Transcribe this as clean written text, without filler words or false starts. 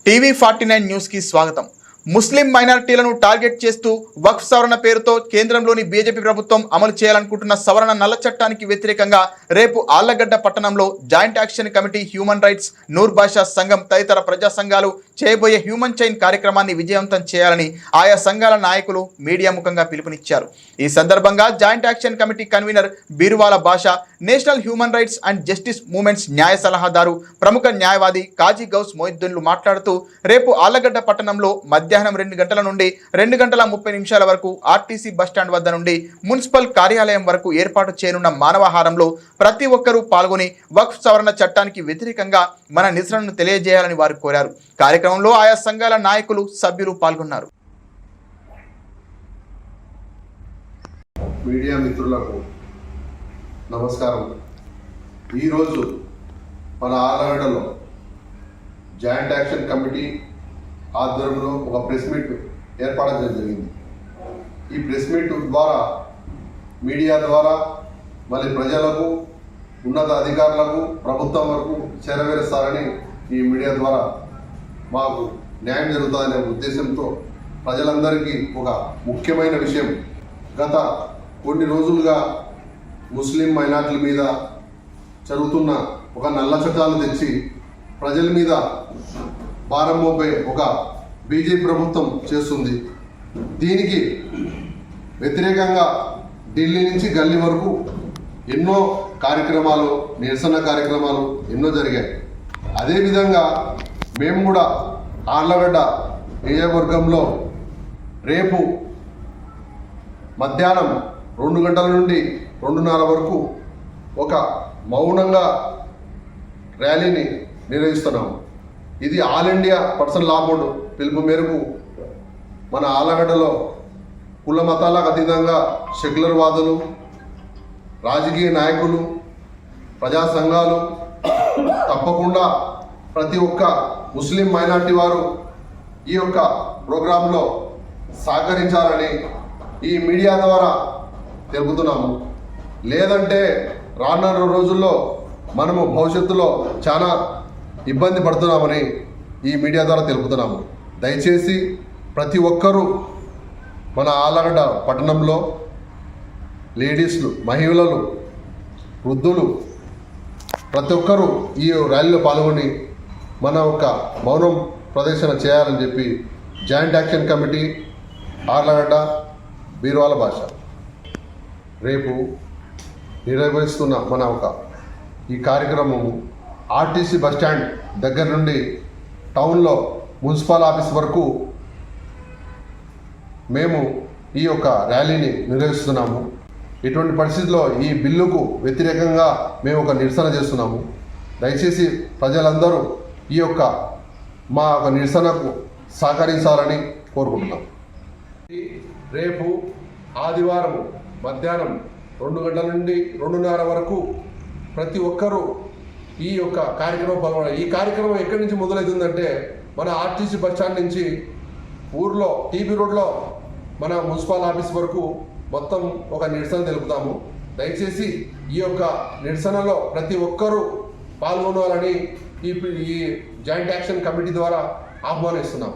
టీవీ49 news కి స్వాగతం. ముస్లిం మైనారిటీలను target చేస్తూ వక్ఫ్ సవరణ పేరుతో కేంద్రంలోని బీజేపీ ప్రభుత్వం అమలు చేయాలనుకుంటున్న సవరణ నల్ల చట్టానికి వ్యతిరేకంగా రేపు ఆళ్లగడ్డ పట్టణంలో joint action committee, human rights, Noor భాషా సంఘం తదితర ప్రజా సంఘాలు చేయబోయే హ్యూమన్ చైన్ కార్యక్రమాన్ని విజయవంతం చేయాలని ఆయా సంఘాల నాయకులు మీడియా ముఖంగా పిలుపునిచ్చారు. ఈ సందర్భంగా జాయింట్ యాక్షన్ కమిటీ కన్వీనర్ బీరువాల భాషా, national human rights and justice movements న్యాయ సలహాదారు, ప్రముఖ న్యాయవాది కాజీ గౌస్ మొయిద్దీన్లు మాట్లాడుతూ రేపు ఆళ్లగడ్డ పట్టణంలో మధ్యాహ్నం 2 గంటల నుండి 2 గంటల 30 నిమిషాల వరకు ఆర్టీసీ బస్టాండ్ వద్ద నుండి మున్సిపల్ కార్యాలయం వరకు ఏర్పాటు చేయనున్న మానవహారంలో ప్రతి ఒక్కరూ పాల్గొని వక్ఫ్ సవరణ చట్టానికి వ్యతిరేకంగా మన నిరసనను తెలియజేయాలని వారు కోరారు. కార్యక్రమంలో ఆయా సంఘాల నాయకులు, సభ్యులు పాల్గొన్నారు. మీడియా మిత్రులకు నమస్కారం. ఈరోజు మన ఆళ్లగడ్డలో జాయింట్ యాక్షన్ కమిటీ ఆధ్వర్యంలో ఒక ప్రెస్ మీట్ ఏర్పాటు చేయడం జరిగింది. ఈ ప్రెస్ మీట్ ద్వారా మీడియా ద్వారా మళ్ళీ ప్రజలకు, ఉన్నత అధికారులకు, ప్రభుత్వం వరకు చేరవేరుస్తారని ఈ మీడియా ద్వారా మాకు న్యాయం జరుగుతుందనే ఉద్దేశంతో ప్రజలందరికీ ఒక ముఖ్యమైన విషయం, గత కొన్ని రోజులుగా ముస్లిం మైనార్టీల మీద జరుగుతున్న ఒక నల్ల చట్టాలు తెచ్చి ప్రజల మీద భారం మోపే ఒక బీజేపీ ప్రభుత్వం చేస్తుంది. దీనికి వ్యతిరేకంగా ఢిల్లీ నుంచి గల్లీ వరకు ఎన్నో కార్యక్రమాలు, నిరసన కార్యక్రమాలు ఎన్నో జరిగాయి. అదేవిధంగా మేము కూడా ఆళ్లగడ్డ నియోజకవర్గంలో రేపు మధ్యాహ్నం 2 గంటల నుండి 2:30 వరకు ఒక మౌనంగా ర్యాలీని నిర్వహిస్తున్నాము. ఇది ఆల్ ఇండియా పర్సనల్ లా బోర్డు పిలుపు మేరకు మన ఆళ్లగడ్డలో కుల మతాలకు అతీతంగా సెక్యులర్ వాదులు, రాజకీయ నాయకులు, ప్రజా సంఘాలు తప్పకుండా ప్రతి ఒక్క ముస్లిం మైనారిటీ వారు ఈ యొక్క ప్రోగ్రాంలో సహకరించాలని ఈ మీడియా ద్వారా తెలుపుతున్నాము. లేదంటే రానున్న రోజుల్లో మనము భవిష్యత్తులో చాలా ఇబ్బంది పడుతున్నామని ఈ మీడియా ద్వారా తెలుపుతున్నాము. దయచేసి ప్రతి ఒక్కరూ మన ఆళ్లగడ్డ పట్టణంలో లేడీస్లు, మహిళలు, వృద్ధులు ప్రతి ఒక్కరూ ఈ ర్యాలీలో పాల్గొని మన ఒక మౌనం ప్రదర్శన చేయాలని చెప్పి జాయింట్ యాక్షన్ కమిటీ ఆళ్లగడ్డ బీరువాల భాష రేపు నిర్వహిస్తున్న మన ఒక ఈ కార్యక్రమం ఆర్టీసీ బస్టాండ్ దగ్గర నుండి టౌన్లో మున్సిపల్ ఆఫీస్ వరకు మేము ఈ యొక్క ర్యాలీని నిర్వహిస్తున్నాము. ఇటువంటి పరిస్థితుల్లో ఈ బిల్లుకు వ్యతిరేకంగా మేము ఒక నిరసన చేస్తున్నాము. దయచేసి ప్రజలందరూ ఈ యొక్క మా ఒక నిరసనకు సహకరించాలని కోరుకుంటున్నాం. రేపు ఆదివారం మధ్యాహ్నం 2 గంటల నుండి 2:30 వరకు ప్రతి ఒక్కరూ ఈ యొక్క కార్యక్రమం పాల్గొనాలి. ఈ కార్యక్రమం ఎక్కడి నుంచి మొదలవుతుందంటే మన ఆర్టీసీ బస్టాండ్ నుంచి ఊర్లో టీబీ రోడ్లో మన మున్సిపల్ ఆఫీస్ వరకు మొత్తం ఒక నిరసన తెలుపుతాము. దయచేసి ఈ యొక్క నిరసనలో ప్రతి ఒక్కరూ పాల్గొనాలని ఈ జాయింట్ యాక్షన్ కమిటీ ద్వారా ఆహ్వానిస్తున్నాం.